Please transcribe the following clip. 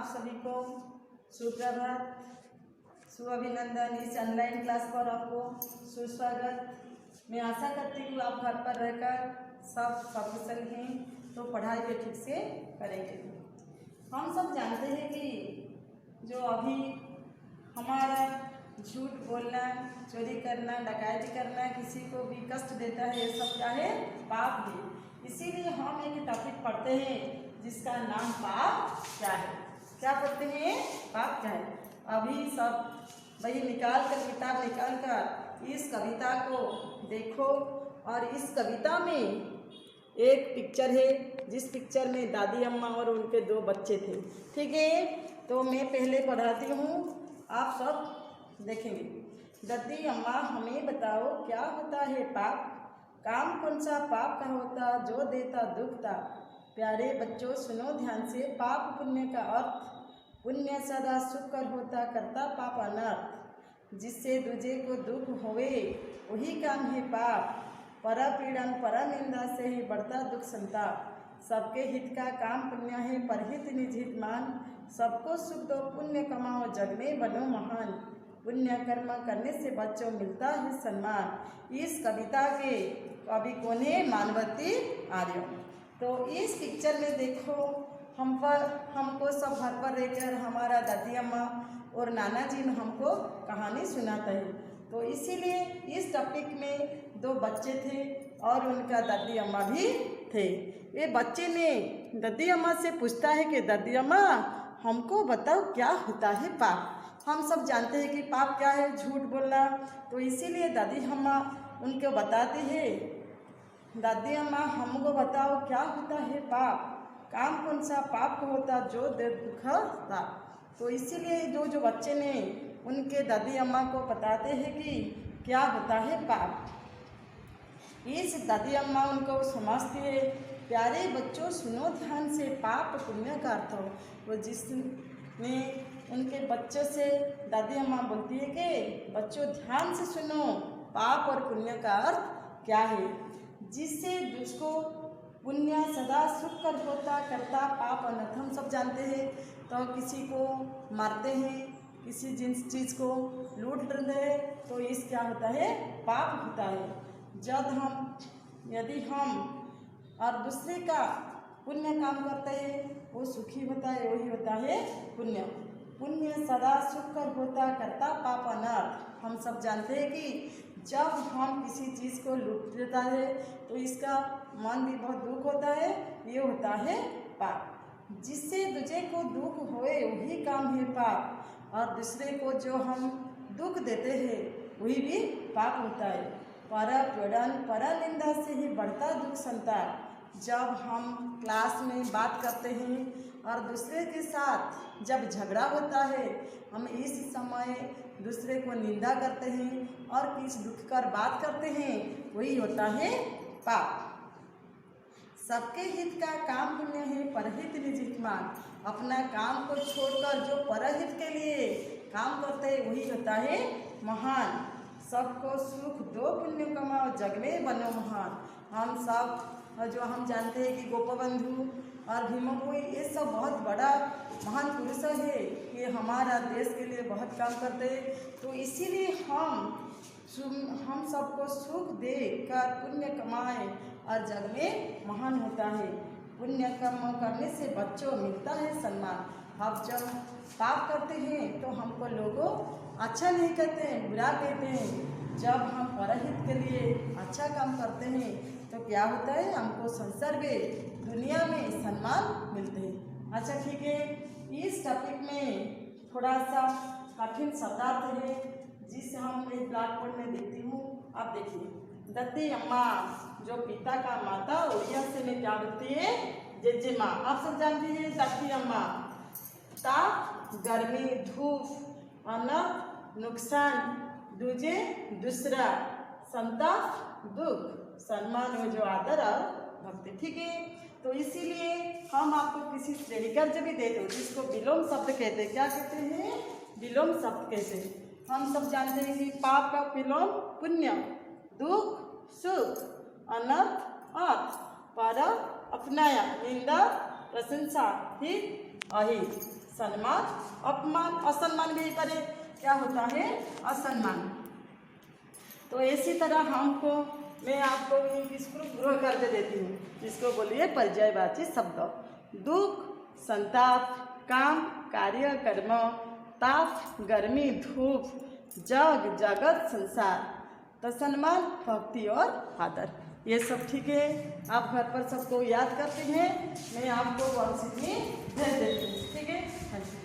आप सभी को सुप्रभात, सुअभिनंदन। इस ऑनलाइन क्लास पर आपको सुस्वागत। मैं आशा करती हूँ आप घर पर रहकर सब सकुशल हैं, तो पढ़ाई भी ठीक से करेंगे। हम सब जानते हैं कि जो अभी हमारा झूठ बोलना, चोरी करना, डकैती करना, किसी को भी कष्ट देता है, ये सब क्या है? पाप है। इसीलिए हम एक टॉपिक पढ़ते हैं जिसका नाम पाप क्या है। क्या पढ़ते हैं? पाप क्या है। अभी सब वही किताब निकाल कर इस कविता को देखो। और इस कविता में एक पिक्चर है, जिस पिक्चर में दादी अम्मा और उनके दो बच्चे थे। ठीक है, तो मैं पहले पढ़ाती हूँ, आप सब देखेंगे। दादी अम्मा हमें बताओ क्या होता है पाप? काम कौन सा पाप का होता जो देता दुखता? प्यारे बच्चों सुनो ध्यान से, पाप पुण्य का अर्थ। पुण्य सदा सुख कर होता, करता पाप अनर्थ। जिससे दूजे को दुख होवे वही काम है पाप। पर पीड़न पर निंदा से ही बढ़ता दुख संताप। सबके हित का काम पुण्य है, परहित निज हित मान। सबको सुख दो पुण्य कमाओ, जग में बनो महान। पुण्य कर्म करने से बच्चों मिलता है सम्मान। इस कविता के कवि कौन है? मानवती आर्य। तो इस पिक्चर में देखो, हमको सब घर पर रहकर हमारा दादी अम्मा और नाना जी हमको कहानी सुनाता है। तो इसीलिए इस टॉपिक में दो बच्चे थे और उनका दादी अम्मा भी थे। ये बच्चे ने दादी अम्मा से पूछता है कि दादी अम्मा हमको बताओ क्या होता है पाप। हम सब जानते हैं कि पाप क्या है, झूठ बोलना। तो इसीलिए दादी अम्मा उनको बताती है, दादी अम्मा हमको बताओ क्या होता है पाप? काम कौन सा पाप को होता जो दे दुखता? तो इसीलिए जो बच्चे ने उनके दादी अम्मा को बताते हैं कि क्या होता है पाप। इस दादी अम्मा उनको समझती है। प्यारे बच्चों सुनो ध्यान से, पाप पुण्य का अर्थ हो। वो जिसने उनके बच्चों से दादी अम्मा बोलती है कि बच्चों ध्यान से सुनो, पाप और पुण्य का अर्थ क्या है। जिससे जिसको पुण्य सदा सुख कर होता, करता पाप अनर्थ। हम सब जानते हैं, तो किसी को मारते हैं, किसी चीज़ को लूट लेते हैं, तो इस क्या होता है? पाप होता है। यदि हम और दूसरे का पुण्य काम करते हैं, वो सुखी होता है, वही होता है पुण्य। पुण्य सदा सुख कर होता, करता पाप अनर्थ। हम सब जानते हैं कि जब हम किसी चीज़ को लूट लेता है तो इसका मन भी बहुत दुख होता है, ये होता है पाप। जिससे दूसरे को दुख होए वही काम है पाप। और दूसरे को जो हम दुख देते हैं वही भी पाप होता है। पर पीड़न पर निंदा से ही बढ़ता दुख संताप। जब हम क्लास में बात करते हैं और दूसरे के साथ जब झगड़ा होता है, हम इस समय दूसरे को निंदा करते हैं और किस दुख कर बात करते हैं, वही होता है पाप। सबके हित का काम पुण्य है, परहित निज हित मान। अपना काम को छोड़कर जो परहित के लिए काम करते हैं वही होता है महान। सबको सुख दो पुण्य कमाओ, जग में बनो महान। हम सब जो हम जानते हैं कि गोपबंधु और भीमकोई, ये सब बहुत बड़ा महान पुरुष है, ये हमारा देश के लिए बहुत काम करते हैं। तो इसीलिए हम सबको सुख दे कर पुण्य कमाएं और जग में महान होता है। पुण्य कर्म करने से बच्चों मिलता है सम्मान। अब जब पाप करते हैं तो हमको लोगों अच्छा नहीं कहते हैं, बुरा कहते हैं। जब हम परहित के लिए अच्छा काम करते हैं तो क्या होता है? हमको संसार में, दुनिया में सम्मान मिलते हैं। अच्छा ठीक है, इस टॉपिक में थोड़ा सा कठिन शब्दार्थ है जिसे हम एक ब्लैक बोर्ड में देती हूँ, आप देखिए। दादी अम्मा जो पिता का माता, उड़िया से में क्या बोलती है? जेजे माँ। आप सब जानती है दादी अम्मा। ता गर्मी, धूप, अनर्थ, नुकसान, दूजे दूसरा, संताप दुख, सम्मान हो जो आदर और भक्ति। ठीक है, तो इसीलिए हम आपको किसी श्रेणी कर्ज भी दे दो जिसको विलोम शब्द कहते हैं। क्या कहते हैं? विलोम शब्द कहते हैं। हम सब जानते हैं कि पाप का विलोम पुण्य, दुख सुख, अनर्थ अर्थ, पर अपनाया, निंदा प्रशंसा, हित अहित। सम्मान, अपमान, असम्मान भी करे क्या होता है, असम्मान। तो इसी तरह मैं आपको इसको ग्रह करके देती हूँ, इसको बोलिए पर्यायवाची शब्द। दुख, संताप, काम, कार्य, कर्म, ताप, गर्मी, धूप, जग, जगत, संसार, तो सम्मान, भक्ति और आदर, ये सब ठीक है। आप घर पर सबको याद करते हैं, मैं आपको वर्कशीट में भेज देती हूँ, ठीक है। हाँ जी।